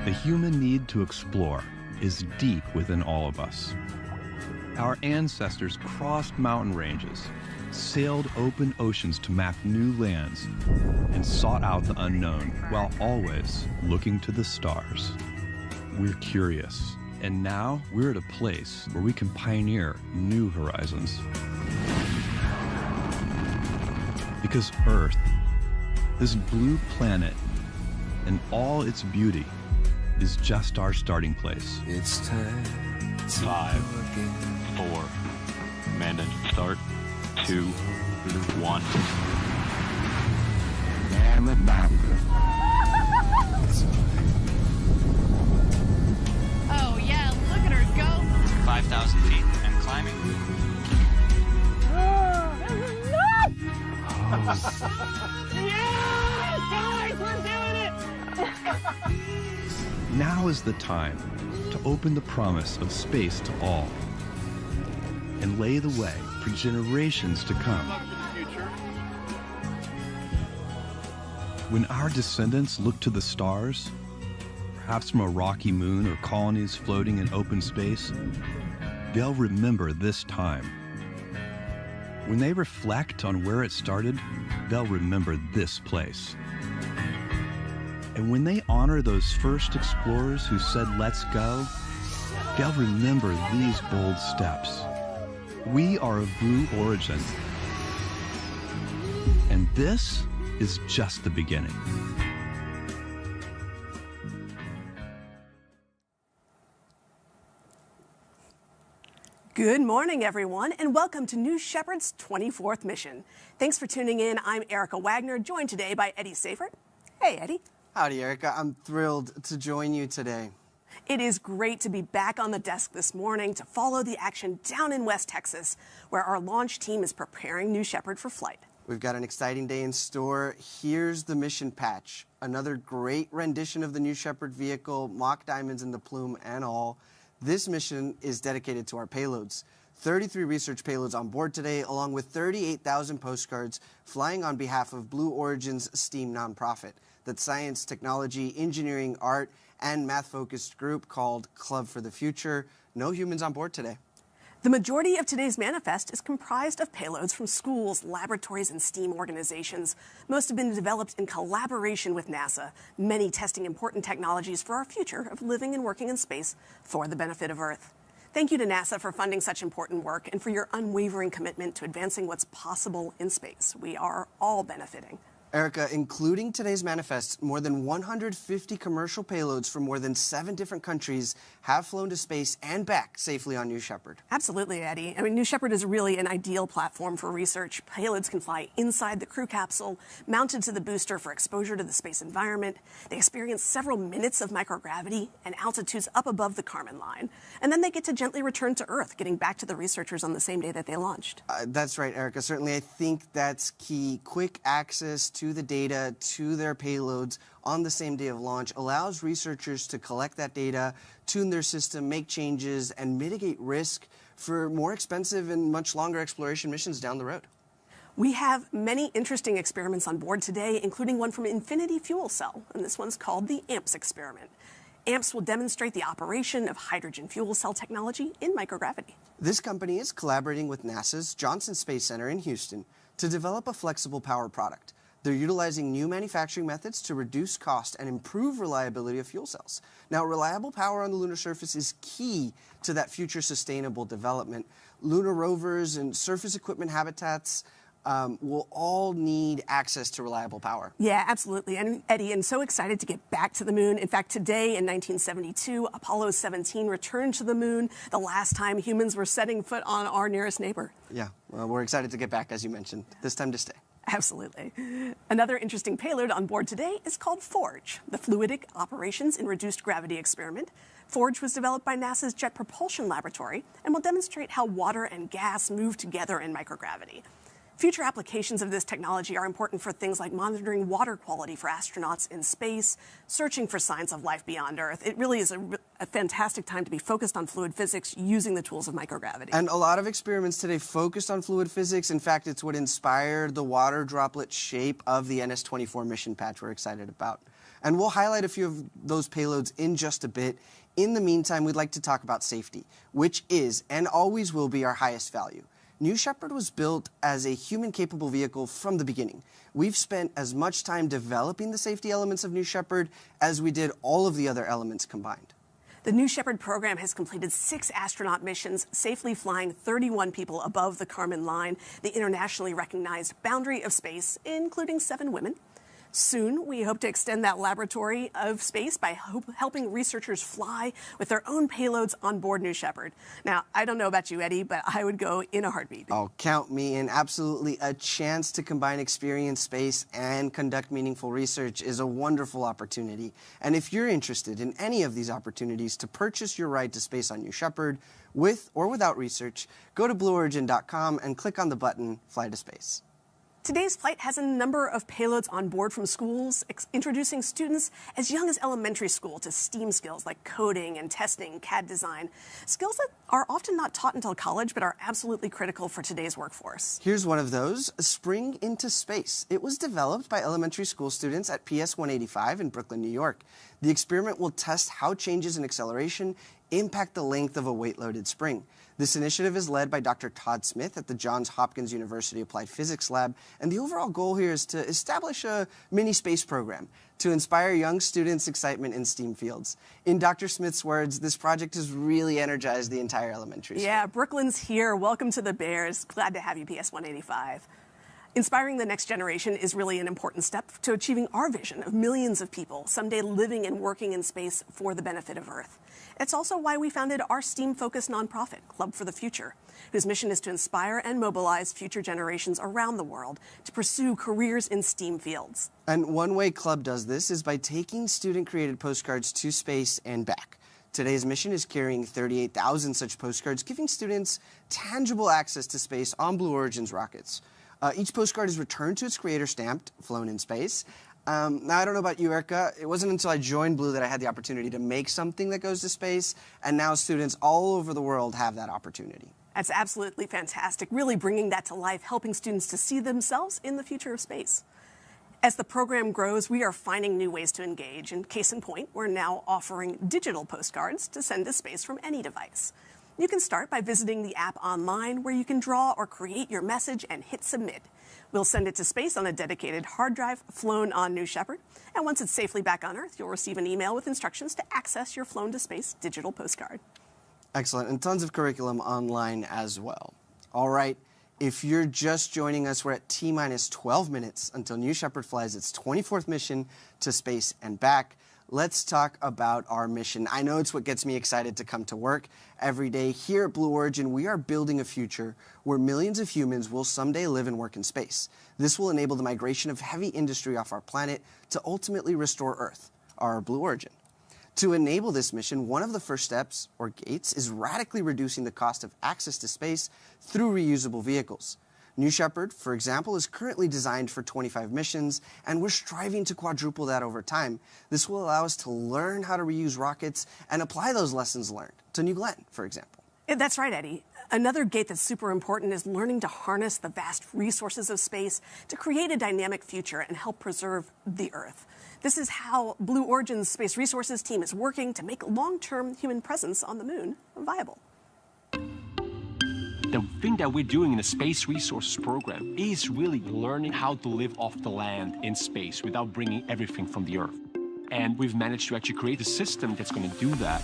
The human need to explore is deep within all of us. Our ancestors crossed mountain ranges, sailed open oceans to map new lands, and sought out the unknown while always looking to the stars. We're curious, and now we're at a place where we can pioneer new horizons. Because Earth, this blue planet, and all its beauty, is just our starting place. It's time. 5, 4, command engine start, 2, 1. Damn it, back. Oh yeah, look at her go. 5,000 feet and climbing. Yes, guys, we're doing it! Now is the time to open the promise of space to all and lay the way for generations to come. When our descendants look to the stars, perhaps from a rocky moon or colonies floating in open space, they'll remember this time. When they reflect on where it started, they'll remember this place. And when they honor those first explorers who said, "Let's go," they'll remember these bold steps. We are of blue origin. And this is just the beginning. Good morning, everyone, and welcome to New Shepard's 24th mission. Thanks for tuning in. I'm Erica Wagner, joined today by Eddie Safert. Hey, Eddie. Howdy, Erica. I'm thrilled to join you today. It is great to be back on the desk this morning to follow the action down in West Texas, where our launch team is preparing New Shepard for flight. We've got an exciting day in store. Here's the mission patch. Another great rendition of the New Shepard vehicle, mock diamonds in the plume and all. This mission is dedicated to our payloads. 33 research payloads on board today, along with 38,000 postcards flying on behalf of Blue Origin's STEAM nonprofit. That's science, technology, engineering, art, and math-focused group called Club for the Future. No humans on board today. The majority of today's manifest is comprised of payloads from schools, laboratories, and STEAM organizations. Most have been developed in collaboration with NASA, many testing important technologies for our future of living and working in space for the benefit of Earth. Thank you to NASA for funding such important work and for your unwavering commitment to advancing what's possible in space. We are all benefiting. Erica, including today's manifest, more than 150 commercial payloads from more than 7 different countries have flown to space and back safely on New Shepard. Absolutely, Eddie. I mean, New Shepard is really an ideal platform for research. Payloads can fly inside the crew capsule, mounted to the booster for exposure to the space environment. They experience several minutes of microgravity and altitudes up above the Kármán line. And then they get to gently return to Earth, getting back to the researchers on the same day that they launched. That's right, Erica. Certainly, I think that's key. Quick access to the data, to their payloads on the same day of launch allows researchers to collect that data, tune their system, make changes, and mitigate risk for more expensive and much longer exploration missions down the road. We have many interesting experiments on board today, including one from Infinity Fuel Cell, and this one's called the AMPS experiment. AMPS will demonstrate the operation of hydrogen fuel cell technology in microgravity. This company is collaborating with NASA's Johnson Space Center in Houston to develop a flexible power product. They're utilizing new manufacturing methods to reduce cost and improve reliability of fuel cells. Now, reliable power on the lunar surface is key to that future sustainable development. Lunar rovers and surface equipment habitats will all need access to reliable power. Yeah, absolutely. And Eddie, I'm so excited to get back to the moon. In fact, today in 1972, Apollo 17 returned to the moon, the last time humans were setting foot on our nearest neighbor. Yeah, well, we're excited to get back, as you mentioned, this time to stay. Absolutely. Another interesting payload on board today is called FORGE, the Fluidic Operations in Reduced Gravity Experiment. FORGE was developed by NASA's Jet Propulsion Laboratory and will demonstrate how water and gas move together in microgravity. Future applications of this technology are important for things like monitoring water quality for astronauts in space, searching for signs of life beyond Earth. It really is a fantastic time to be focused on fluid physics using the tools of microgravity. And a lot of experiments today focused on fluid physics. In fact, it's what inspired the water droplet shape of the NS-24 mission patch we're excited about. And we'll highlight a few of those payloads in just a bit. In the meantime, we'd like to talk about safety, which is and always will be our highest value. New Shepard was built as a human-capable vehicle from the beginning. We've spent as much time developing the safety elements of New Shepard as we did all of the other elements combined. The New Shepard program has completed 6 astronaut missions, safely flying 31 people above the Kármán line, the internationally recognized boundary of space, including 7 women. Soon, we hope to extend that laboratory of space by helping researchers fly with their own payloads on board New Shepard. Now, I don't know about you, Eddie, but I would go in a heartbeat. Oh, count me in. Absolutely. A chance to combine experience, space, and conduct meaningful research is a wonderful opportunity. And if you're interested in any of these opportunities to purchase your ride to space on New Shepard, with or without research, go to blueorigin.com and click on the button Fly to Space. Today's flight has a number of payloads on board from schools, introducing students as young as elementary school to STEAM skills like coding and testing, CAD design, skills that are often not taught until college but are absolutely critical for today's workforce. Here's one of those, Spring into Space. It was developed by elementary school students at PS 185 in Brooklyn, New York. The experiment will test how changes in acceleration impact the length of a weight-loaded spring. This initiative is led by Dr. Todd Smith at the Johns Hopkins University Applied Physics Lab, and the overall goal here is to establish a mini space program to inspire young students' excitement in STEAM fields. In Dr. Smith's words, this project has really energized the entire elementary school. Yeah, Brooklyn's here. Welcome to the Bears. Glad to have you, PS 185. Inspiring the next generation is really an important step to achieving our vision of millions of people someday living and working in space for the benefit of Earth. It's also why we founded our STEAM-focused nonprofit, Club for the Future, whose mission is to inspire and mobilize future generations around the world to pursue careers in STEAM fields. And one way Club does this is by taking student-created postcards to space and back. Today's mission is carrying 38,000 such postcards, giving students tangible access to space on Blue Origin's rockets. Each postcard is returned to its creator stamped, flown in space. Now, I don't know about you, Erica. It wasn't until I joined Blue that I had the opportunity to make something that goes to space, and now students all over the world have that opportunity. That's absolutely fantastic, really bringing that to life, helping students to see themselves in the future of space. As the program grows, we are finding new ways to engage, and case in point, we're now offering digital postcards to send to space from any device. You can start by visiting the app online where you can draw or create your message and hit submit. We'll send it to space on a dedicated hard drive flown on New Shepard. And once it's safely back on Earth, you'll receive an email with instructions to access your flown to space digital postcard. Excellent, and tons of curriculum online as well. All right, if you're just joining us, we're at T-minus 12 minutes until New Shepard flies its 24th mission to space and back. Let's talk about our mission. I know it's what gets me excited to come to work every day. Here at Blue Origin, we are building a future where millions of humans will someday live and work in space. This will enable the migration of heavy industry off our planet to ultimately restore Earth, our Blue Origin. To enable this mission, one of the first steps, or gates, is radically reducing the cost of access to space through reusable vehicles. New Shepard, for example, is currently designed for 25 missions, and we're striving to quadruple that over time. This will allow us to learn how to reuse rockets and apply those lessons learned to New Glenn, for example. Yeah, that's right, Eddie. Another gate that's super important is learning to harness the vast resources of space to create a dynamic future and help preserve the Earth. This is how Blue Origin's Space Resources team is working to make long-term human presence on the moon viable. The thing that we're doing in the Space Resources program is really learning how to live off the land in space without bringing everything from the Earth. And we've managed to actually create a system that's going to do that.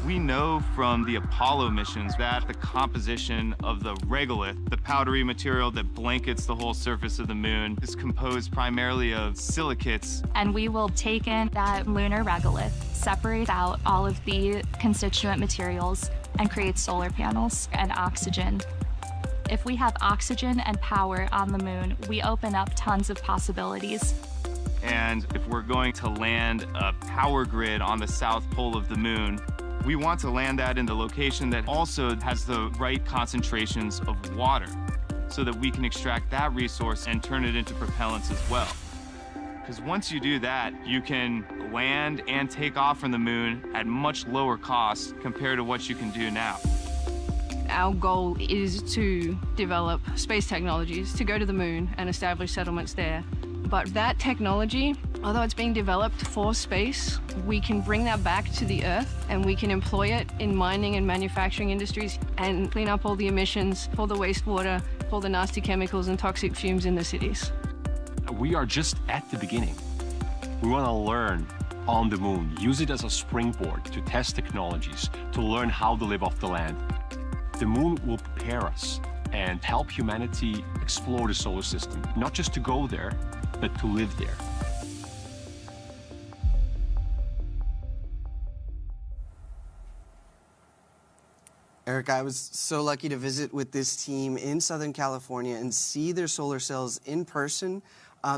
We know from the Apollo missions that the composition of the regolith, the powdery material that blankets the whole surface of the moon, is composed primarily of silicates. And we will take in that lunar regolith, separate out all of the constituent materials, and create solar panels and oxygen. If we have oxygen and power on the moon, we open up tons of possibilities. And if we're going to land a power grid on the south pole of the moon, we want to land that in the location that also has the right concentrations of water so that we can extract that resource and turn it into propellants as well. Because once you do that, you can land and take off from the moon at much lower cost compared to what you can do now. Our goal is to develop space technologies to go to the moon and establish settlements there. But that technology Although it's being developed for space, we can bring that back to the Earth and we can employ it in mining and manufacturing industries and clean up all the emissions, all the wastewater, all the nasty chemicals and toxic fumes in the cities. We are just at the beginning. We want to learn on the moon, use it as a springboard to test technologies, to learn how to live off the land. The moon will prepare us and help humanity explore the solar system, not just to go there, but to live there. Eric, I was so lucky to visit with this team in Southern California and see their solar cells in person.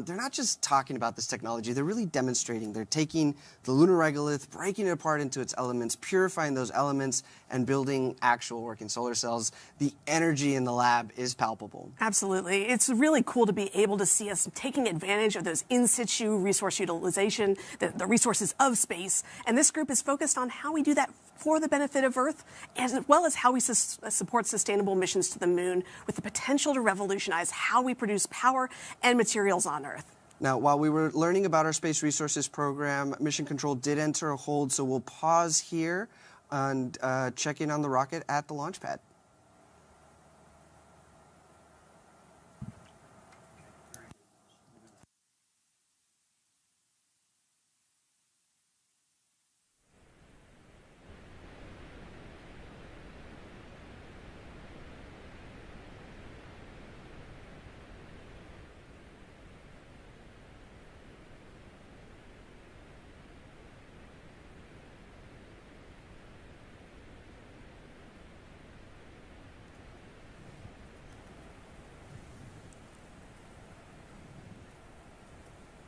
They're not just talking about this technology, they're really demonstrating. They're taking the lunar regolith, breaking it apart into its elements, purifying those elements, and building actual working solar cells. The energy in the lab is palpable. Absolutely. It's really cool to be able to see us taking advantage of those in situ resource utilization, the resources of space. And this group is focused on how we do that for the benefit of Earth, as well as how we support sustainable missions to the moon with the potential to revolutionize how we produce power and materials on Earth. Now, while we were learning about our Space Resources program, Mission Control did enter a hold, so we'll pause here and check in on the rocket at the launch pad.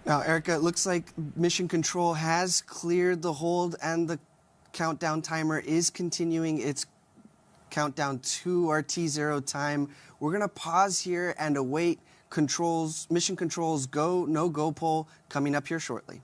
Now, Erica, it looks like Mission Control has cleared the hold and the countdown timer is continuing its countdown to our T0 time. We're going to pause here and await Mission Control's go, no-go poll coming up here shortly.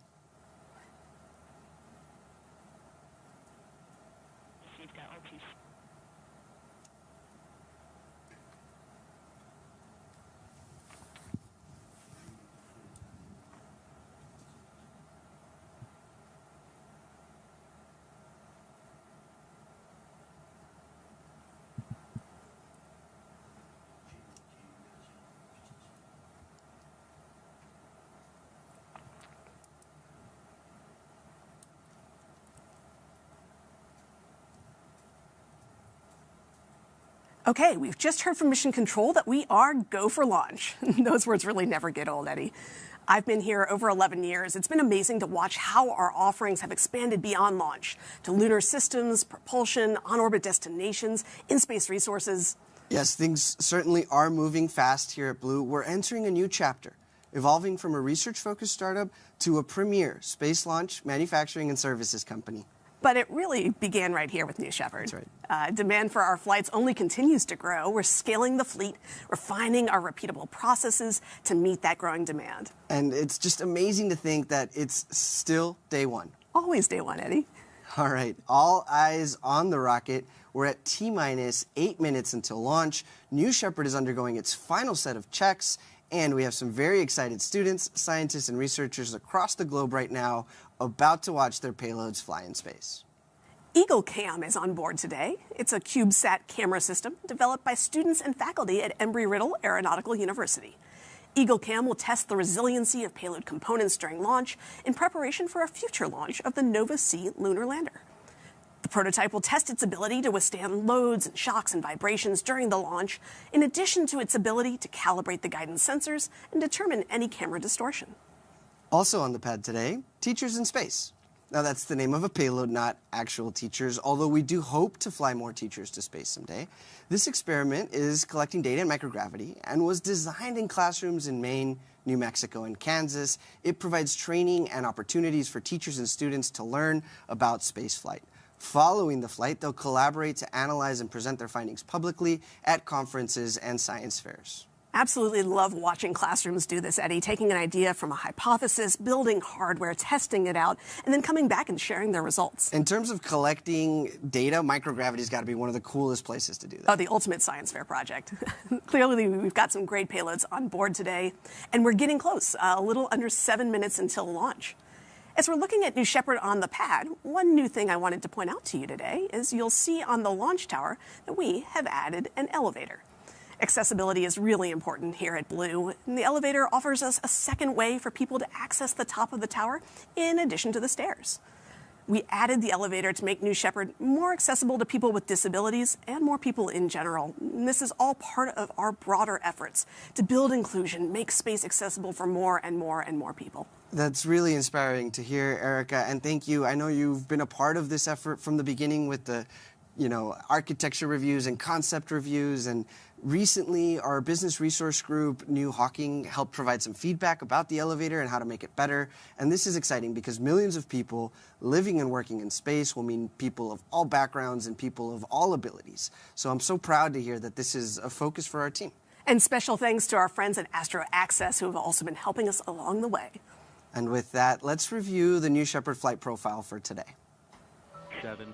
Okay, we've just heard from Mission Control that we are go for launch. Those words really never get old, Eddie. I've been here over 11 years. It's been amazing to watch how our offerings have expanded beyond launch to lunar systems, propulsion, on-orbit destinations, in-space resources. Yes, things certainly are moving fast here at Blue. We're entering a new chapter, evolving from a research-focused startup to a premier space launch, manufacturing, and services company. But it really began right here with New Shepard. That's right. Demand for our flights only continues to grow. We're scaling the fleet, refining our repeatable processes to meet that growing demand. And it's just amazing to think that it's still day one. Always day one, Eddie. All right, all eyes on the rocket. We're at T-minus 8 minutes until launch. New Shepard is undergoing its final set of checks, and we have some very excited students, scientists, and researchers across the globe right now about to watch their payloads fly in space. EagleCam is on board today. It's a CubeSat camera system developed by students and faculty at Embry-Riddle Aeronautical University. EagleCam will test the resiliency of payload components during launch in preparation for a future launch of the Nova-C lunar lander. The prototype will test its ability to withstand loads and shocks and vibrations during the launch, in addition to its ability to calibrate the guidance sensors and determine any camera distortion. Also on the pad today, Teachers in Space. Now that's the name of a payload, not actual teachers, although we do hope to fly more teachers to space someday. This experiment is collecting data in microgravity and was designed in classrooms in Maine, New Mexico, and Kansas. It provides training and opportunities for teachers and students to learn about spaceflight. Following the flight, they'll collaborate to analyze and present their findings publicly at conferences and science fairs. Absolutely love watching classrooms do this, Eddie, taking an idea from a hypothesis, building hardware, testing it out, and then coming back and sharing their results. In terms of collecting data, microgravity's got to be one of the coolest places to do that. Oh, the ultimate science fair project. Clearly, we've got some great payloads on board today, and we're getting close, a little under 7 minutes until launch. As we're looking at New Shepard on the pad, one new thing I wanted to point out to you today is you'll see on the launch tower that we have added an elevator. Accessibility is really important here at Blue, and the elevator offers us a second way for people to access the top of the tower in addition to the stairs. We added the elevator to make New Shepard more accessible to people with disabilities and more people in general. And this is all part of our broader efforts to build inclusion, make space accessible for more and more and more people. That's really inspiring to hear, Erica, and thank you. I know you've been a part of this effort from the beginning with the architecture reviews and concept reviews, and recently our business resource group, New Hawking, helped provide some feedback about the elevator and how to make it better. And this is exciting because millions of people living and working in space will mean people of all backgrounds and people of all abilities. So I'm so proud to hear that this is a focus for our team. And special thanks to our friends at Astro Access who have also been helping us along the way. And with that, let's review the New Shepard flight profile for today. 7,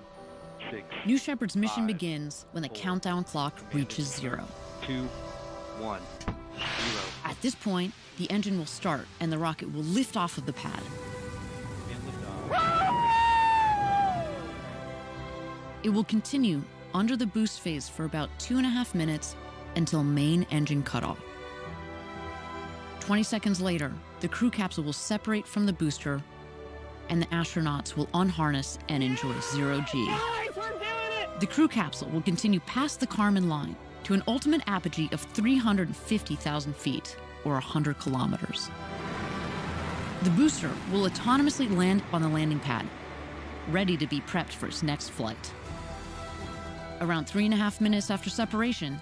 6. New Shepard's mission 5, begins when the 4, countdown clock reaches 0. 2, 1, 0. At this point, the engine will start and the rocket will lift off of the pad. And liftoff. It will continue under the boost phase for about 2.5 minutes until main engine cutoff. 20 seconds later, the crew capsule will separate from the booster and the astronauts will unharness and enjoy zero-G. Guys, we're doing it! The crew capsule will continue past the Kármán line to an ultimate apogee of 350,000 feet, or 100 kilometers. The booster will autonomously land on the landing pad, ready to be prepped for its next flight. Around 3.5 minutes after separation,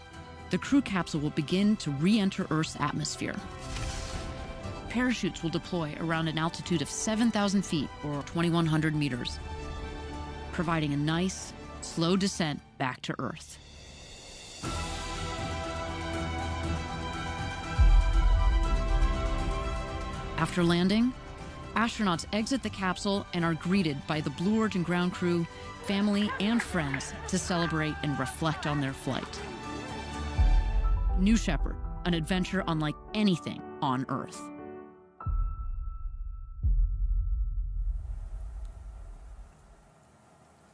the crew capsule will begin to re-enter Earth's atmosphere. Parachutes will deploy around an altitude of 7,000 feet, or 2,100 meters, providing a nice, slow descent back to Earth. After landing, astronauts exit the capsule and are greeted by the Blue Origin ground crew, family, and friends to celebrate and reflect on their flight. New Shepard, an adventure unlike anything on Earth.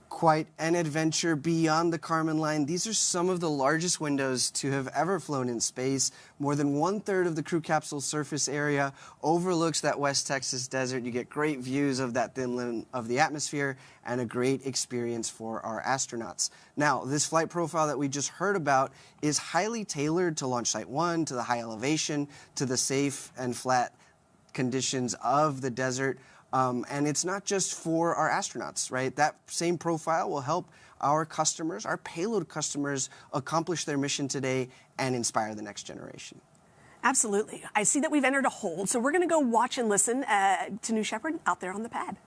Quite an adventure beyond the Kármán line. These are some of the largest windows to have ever flown in space. More than 1/3 of the crew capsule surface area overlooks that West Texas desert. You get great views of that thin line of the atmosphere and a great experience for our astronauts. Now, this flight profile that we just heard about is highly tailored to Launch Site 1, to the high elevation, to the safe and flat conditions of the desert. And it's not just for our astronauts, right? That same profile will help our customers, our payload customers, accomplish their mission today and inspire the next generation. Absolutely. I see that we've entered a hold, so we're going to go watch and listen to New Shepard out there on the pad.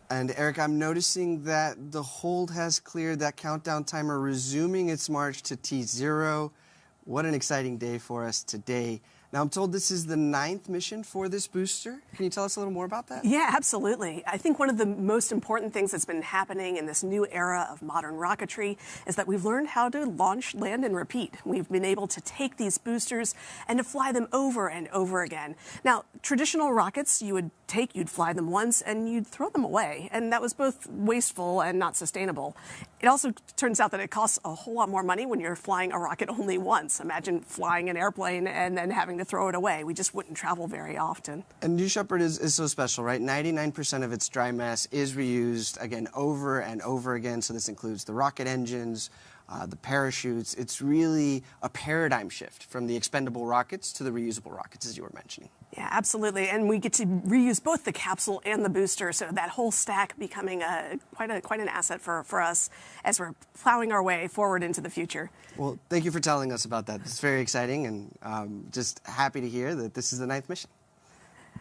And Eric, I'm noticing that the hold has cleared, that countdown timer resuming its march to T0. What an exciting day for us today. Now, I'm told this is the 9th mission for this booster. Can you tell us a little more about that? Yeah, absolutely. I think one of the most important things that's been happening in this new era of modern rocketry is that we've learned how to launch, land, and repeat. We've been able to take these boosters and to fly them over and over again. Now, traditional rockets, you'd fly them once and you'd throw them away, and that was both wasteful and not sustainable. It also turns out that it costs a whole lot more money when you're flying a rocket only once. Imagine flying an airplane and then having to throw it away. We just wouldn't travel very often. And New Shepard is so special, right? 99% of its dry mass is reused, again, over and over again. So this includes the rocket engines, the parachutes. It's really a paradigm shift from the expendable rockets to the reusable rockets, as you were mentioning. Yeah, absolutely. And we get to reuse both the capsule and the booster, so that whole stack becoming quite an asset for us as we're plowing our way forward into the future. Well, thank you for telling us about that. It's very exciting, and just happy to hear that this is the 9th mission.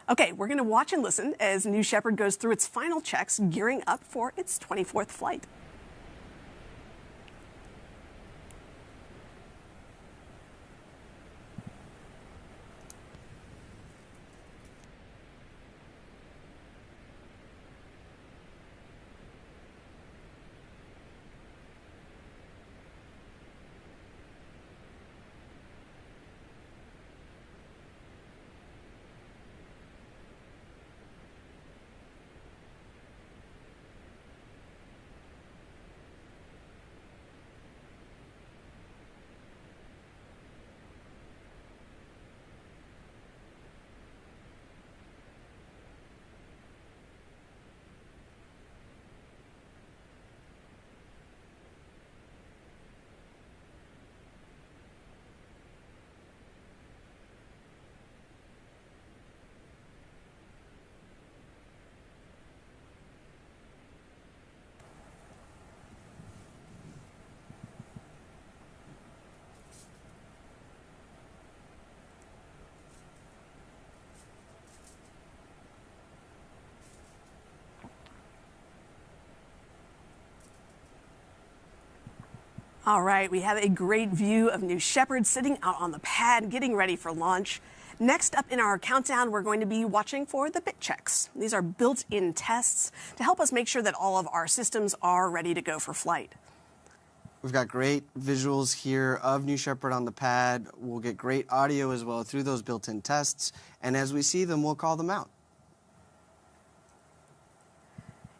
Okay, we're going to watch and listen as New Shepard goes through its final checks, gearing up for its 24th flight. All right, we have a great view of New Shepard sitting out on the pad, getting ready for launch. Next up in our countdown, we're going to be watching for the bit checks. These are built-in tests to help us make sure that all of our systems are ready to go for flight. We've got great visuals here of New Shepard on the pad. We'll get great audio as well through those built-in tests. And as we see them, we'll call them out.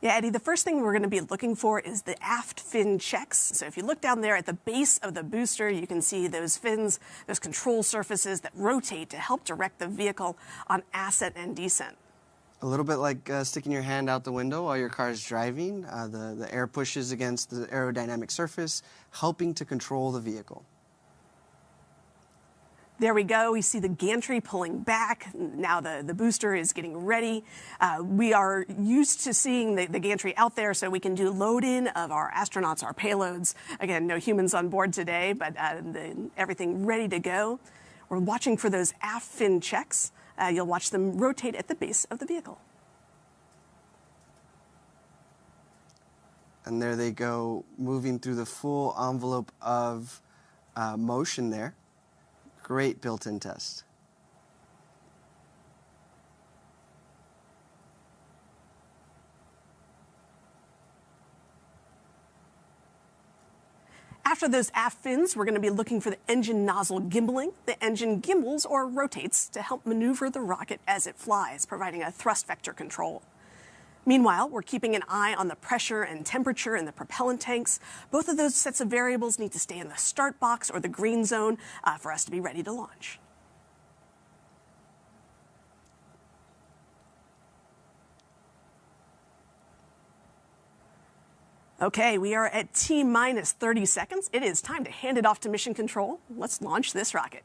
Yeah, Eddie, the first thing we're going to be looking for is the aft fin checks. So if you look down there at the base of the booster, you can see those fins, those control surfaces that rotate to help direct the vehicle on ascent and descent. A little bit like sticking your hand out the window while your car is driving. The air pushes against the aerodynamic surface, helping to control the vehicle. There we go. We see the gantry pulling back. Now the booster is getting ready. We are used to seeing the gantry out there so we can do load-in of our astronauts, our payloads. Again, no humans on board today, but everything ready to go. We're watching for those aft fin checks. You'll watch them rotate at the base of the vehicle. And there they go, moving through the full envelope of motion there. Great built-in test. After those aft fins, we're going to be looking for the engine nozzle gimbaling. The engine gimbals or rotates to help maneuver the rocket as it flies, providing a thrust vector control. Meanwhile, we're keeping an eye on the pressure and temperature in the propellant tanks. Both of those sets of variables need to stay in the start box or the green zone for us to be ready to launch. Okay, we are at T-minus 30 seconds. It is time to hand it off to mission control. Let's launch this rocket.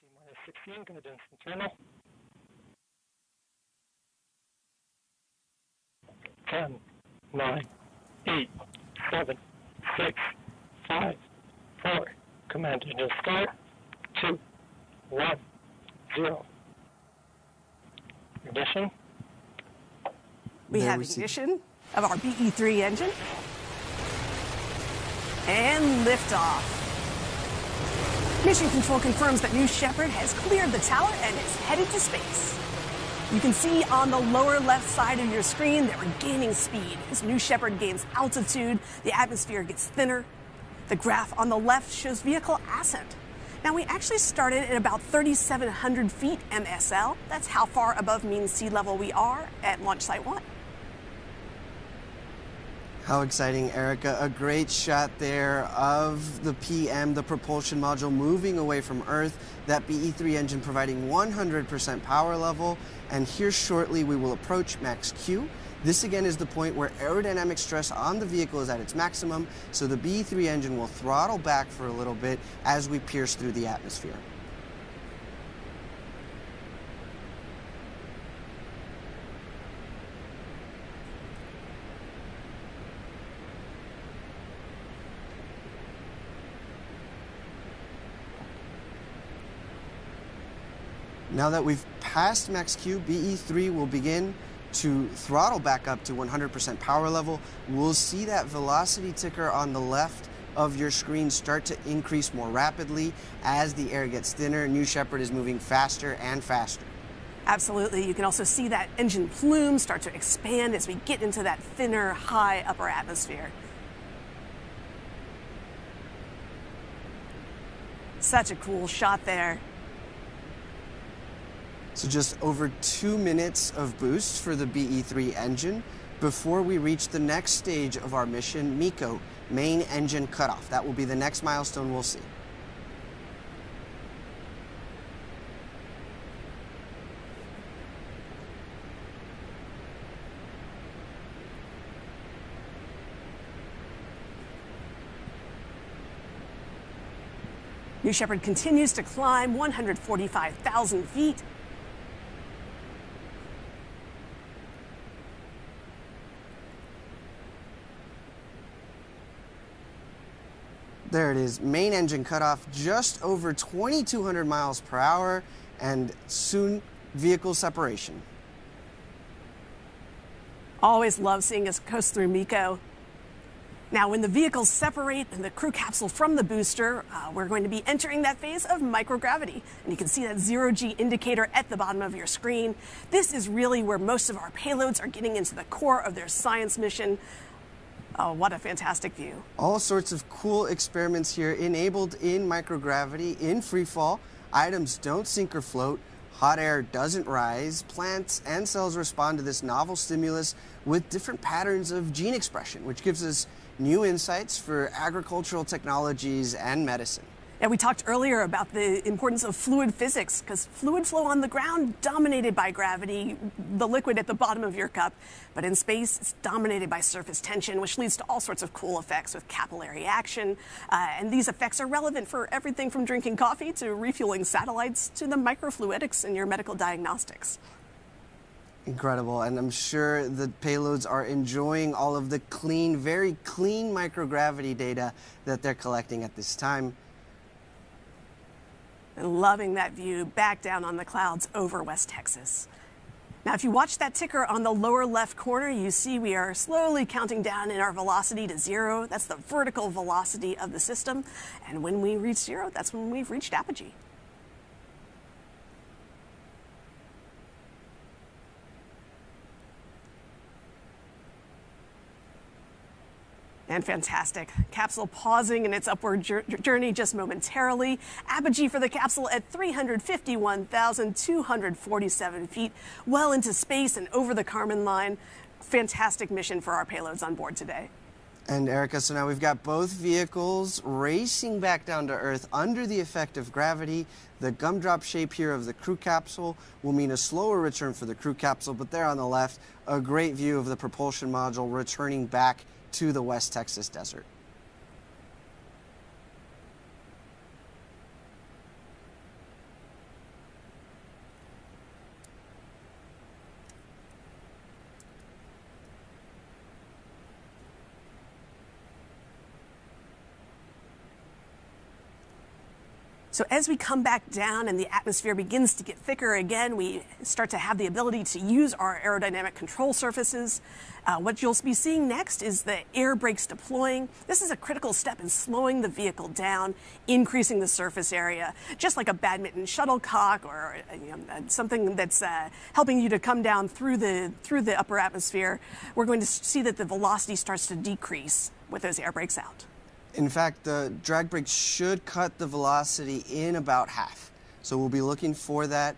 T-minus 16, guidance internal. 10, 9, 8, 7, 6, 5, Command engine start. 2, 1, 0. Ignition. We have ignition of our BE-3 engine. And liftoff. Mission Control confirms that New Shepard has cleared the tower and is headed to space. You can see on the lower left side of your screen that we're gaining speed. As New Shepard gains altitude, the atmosphere gets thinner. The graph on the left shows vehicle ascent. Now, we actually started at about 3,700 feet MSL. That's how far above mean sea level we are at Launch Site 1. How exciting, Erica. A great shot there of the PM, the propulsion module, moving away from Earth. That BE-3 engine providing 100% power level. And here shortly, we will approach max Q. This again is the point where aerodynamic stress on the vehicle is at its maximum, so the BE-3 engine will throttle back for a little bit as we pierce through the atmosphere. Now that we've passed max Q, BE-3 will begin to throttle back up to 100% power level. We'll see that velocity ticker on the left of your screen start to increase more rapidly as the air gets thinner. New Shepard is moving faster and faster. Absolutely. You can also see that engine plume start to expand as we get into that thinner, high upper atmosphere. Such a cool shot there. So just over 2 minutes of boost for the BE-3 engine before we reach the next stage of our mission, MECO, main engine cutoff. That will be the next milestone we'll see. New Shepard continues to climb 145,000 feet. There it is, main engine cutoff, just over 2,200 miles per hour, and soon vehicle separation. Always love seeing us coast through MECO. Now, when the vehicles separate and the crew capsule from the booster, we're going to be entering that phase of microgravity. And you can see that zero-G indicator at the bottom of your screen. This is really where most of our payloads are getting into the core of their science mission. Oh, what a fantastic view. All sorts of cool experiments here enabled in microgravity, in free fall. Items don't sink or float. Hot air doesn't rise. Plants and cells respond to this novel stimulus with different patterns of gene expression, which gives us new insights for agricultural technologies and medicine. Yeah, we talked earlier about the importance of fluid physics, because fluid flow on the ground dominated by gravity, the liquid at the bottom of your cup, but in space it's dominated by surface tension, which leads to all sorts of cool effects with capillary action. And these effects are relevant for everything from drinking coffee to refueling satellites to the microfluidics in your medical diagnostics. Incredible, and I'm sure the payloads are enjoying all of the clean, very clean microgravity data that they're collecting at this time. And loving that view back down on the clouds over West Texas. Now, if you watch that ticker on the lower left corner, you see we are slowly counting down in our velocity to zero. That's the vertical velocity of the system. And when we reach zero, that's when we've reached apogee. And fantastic. Capsule pausing in its upward journey just momentarily. Apogee for the capsule at 351,247 feet, well into space and over the Kármán line. Fantastic mission for our payloads on board today. And Erica, so now we've got both vehicles racing back down to Earth under the effect of gravity. The gumdrop shape here of the crew capsule will mean a slower return for the crew capsule, but there on the left, a great view of the propulsion module returning back to the West Texas desert. So as we come back down and the atmosphere begins to get thicker again, we start to have the ability to use our aerodynamic control surfaces. What you'll be seeing next is the air brakes deploying. This is a critical step in slowing the vehicle down, increasing the surface area, just like a badminton shuttlecock or something that's helping you to come down through the upper atmosphere. We're going to see that the velocity starts to decrease with those air brakes out. In fact, the drag brakes should cut the velocity in about half. So we'll be looking for that,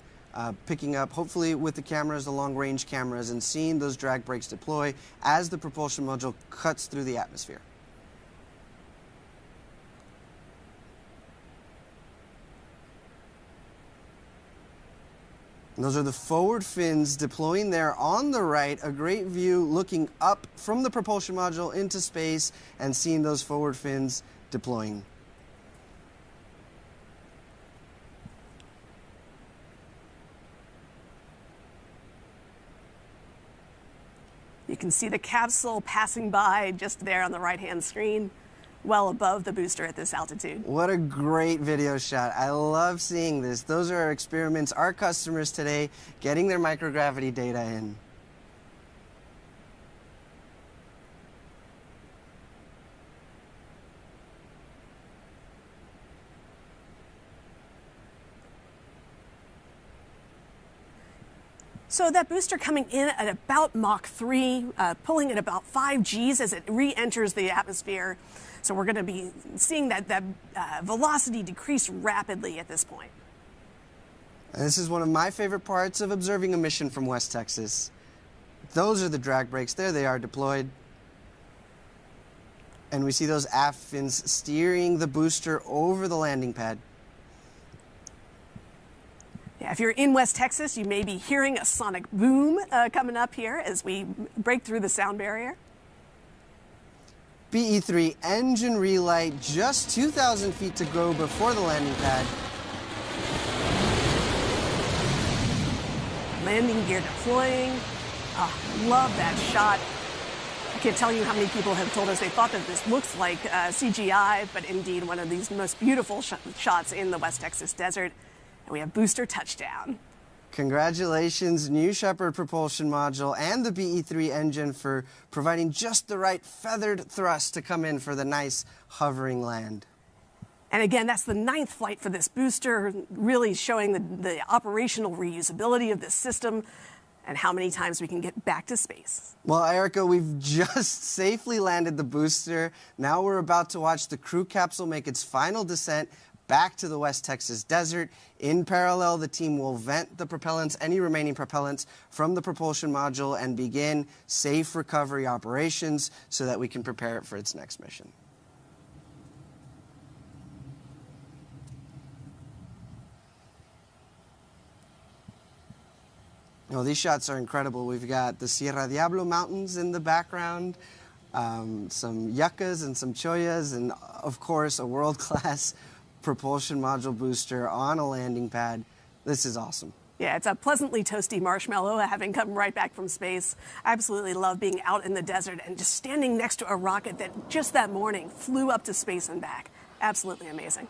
picking up, hopefully with the cameras, the long-range cameras, and seeing those drag brakes deploy as the propulsion module cuts through the atmosphere. And those are the forward fins deploying there on the right. A great view looking up from the propulsion module into space and seeing those forward fins deploying. You can see the capsule passing by just there on the right-hand screen, well above the booster at this altitude. What a great video shot. I love seeing this. Those are our experiments, our customers today getting their microgravity data in. So that booster coming in at about Mach 3, pulling at about 5 Gs as it re-enters the atmosphere. So we're going to be seeing that velocity decrease rapidly at this point. And this is one of my favorite parts of observing a mission from West Texas. Those are the drag brakes. There they are deployed. And we see those aft fins steering the booster over the landing pad. Yeah, if you're in West Texas, you may be hearing a sonic boom coming up here as we break through the sound barrier. BE-3 engine relight, just 2,000 feet to go before the landing pad. Landing gear deploying. Love that shot. I can't tell you how many people have told us they thought that this looks like CGI, but indeed one of these most beautiful shots in the West Texas desert. And we have booster touchdown. Congratulations, New Shepard propulsion module and the BE-3 engine for providing just the right feathered thrust to come in for the nice hovering land. And again, that's the 9th flight for this booster, really showing the operational reusability of this system and how many times we can get back to space. Well, Erica, we've just safely landed the booster. Now we're about to watch the crew capsule make its final descent back to the West Texas desert. In parallel, the team will vent the propellants, any remaining propellants, from the propulsion module and begin safe recovery operations so that we can prepare it for its next mission. Oh, these shots are incredible. We've got the Sierra Diablo Mountains in the background, some yuccas and some choyas, and of course, a world-class propulsion module booster on a landing pad. This is awesome. Yeah, it's a pleasantly toasty marshmallow, having come right back from space. I absolutely love being out in the desert and just standing next to a rocket that just that morning flew up to space and back. Absolutely amazing.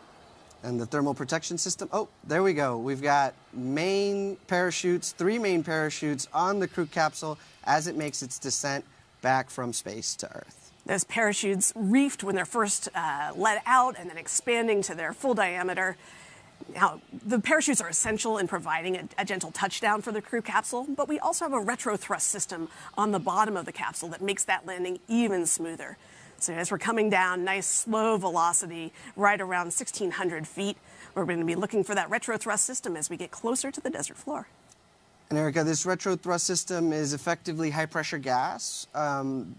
And the thermal protection system, oh, there we go. We've got main parachutes, 3 main parachutes on the crew capsule as it makes its descent back from space to Earth. Those parachutes reefed when they're first let out and then expanding to their full diameter. Now, the parachutes are essential in providing a gentle touchdown for the crew capsule, but we also have a retro thrust system on the bottom of the capsule that makes that landing even smoother. So as we're coming down, nice slow velocity right around 1,600 feet, we're going to be looking for that retro thrust system as we get closer to the desert floor. And Erica, this retro thrust system is effectively high pressure gas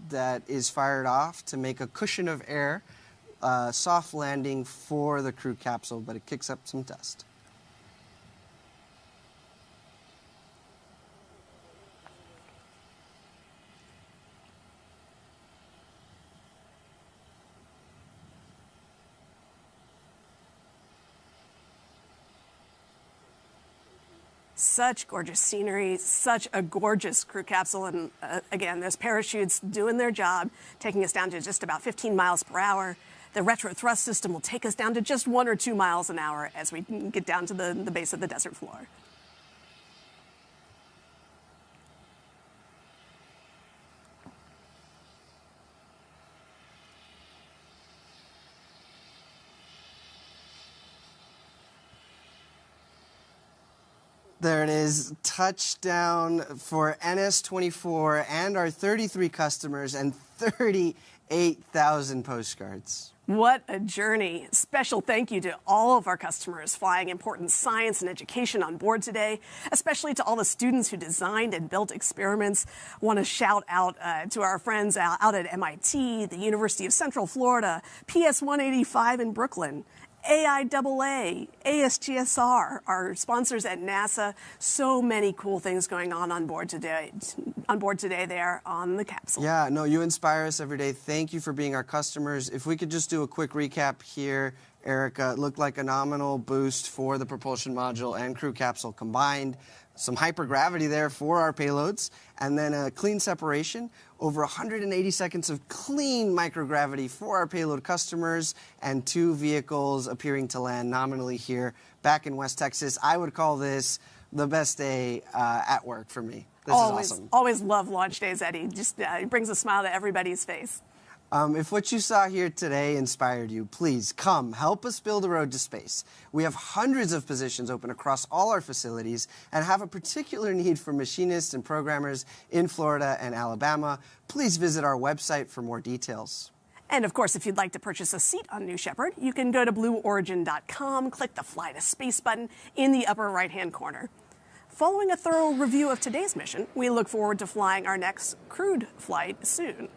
that is fired off to make a cushion of air, soft landing for the crew capsule, but it kicks up some dust. Such gorgeous scenery, such a gorgeous crew capsule, and again, those parachutes doing their job, taking us down to just about 15 miles per hour. The retro thrust system will take us down to just 1 or 2 miles an hour as we get down to the base of the desert floor. There it is, touchdown for NS-24 and our 33 customers and 38,000 postcards. What a journey. Special thank you to all of our customers flying important science and education on board today, especially to all the students who designed and built experiments. I want to shout out to our friends out at MIT, the University of Central Florida, PS 185 in Brooklyn, AIAA, ASGSR, our sponsors at NASA. So many cool things going on board today. There on the capsule. Yeah, no, you inspire us every day. Thank you for being our customers. If we could just do a quick recap here, Erica, it looked like a nominal boost for the propulsion module and crew capsule combined. Some hypergravity there for our payloads, and then a clean separation. Over 180 seconds of clean microgravity for our payload customers, and 2 vehicles appearing to land nominally here back in West Texas. I would call this the best day at work for me. This is awesome. Always love launch days, Eddie. Just it brings a smile to everybody's face. If what you saw here today inspired you, please come help us build a road to space. We have hundreds of positions open across all our facilities and have a particular need for machinists and programmers in Florida and Alabama. Please visit our website for more details. And of course, if you'd like to purchase a seat on New Shepard, you can go to blueorigin.com, click the Fly to Space button in the upper right-hand corner. Following a thorough review of today's mission, we look forward to flying our next crewed flight soon.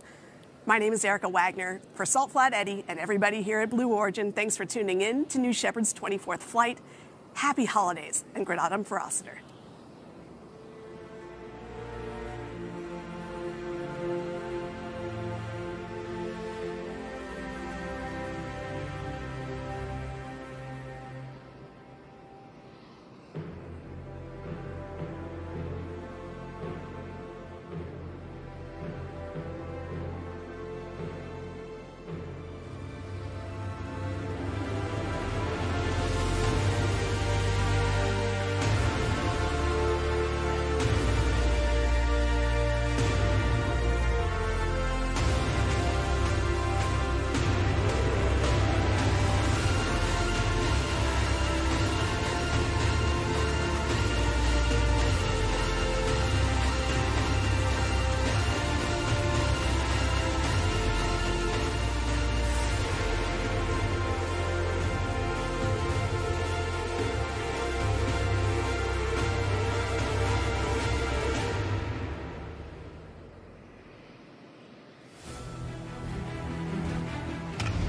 My name is Erica Wagner. For Salt Flat Eddie and everybody here at Blue Origin, thanks for tuning in to New Shepard's 24th flight. Happy holidays and Gradatum Ferociter.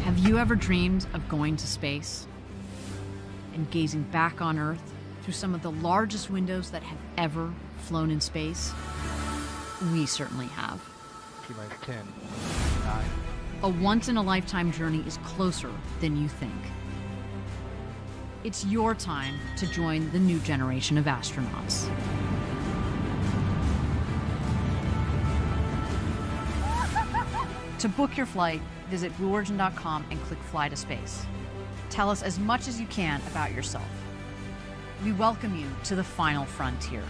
Have you ever dreamed of going to space and gazing back on Earth through some of the largest windows that have ever flown in space? We certainly have. T-minus 10, 9. A once-in-a-lifetime journey is closer than you think. It's your time to join the new generation of astronauts. To book your flight, visit blueorigin.com and click Fly to Space. Tell us as much as you can about yourself. We welcome you to the final frontier.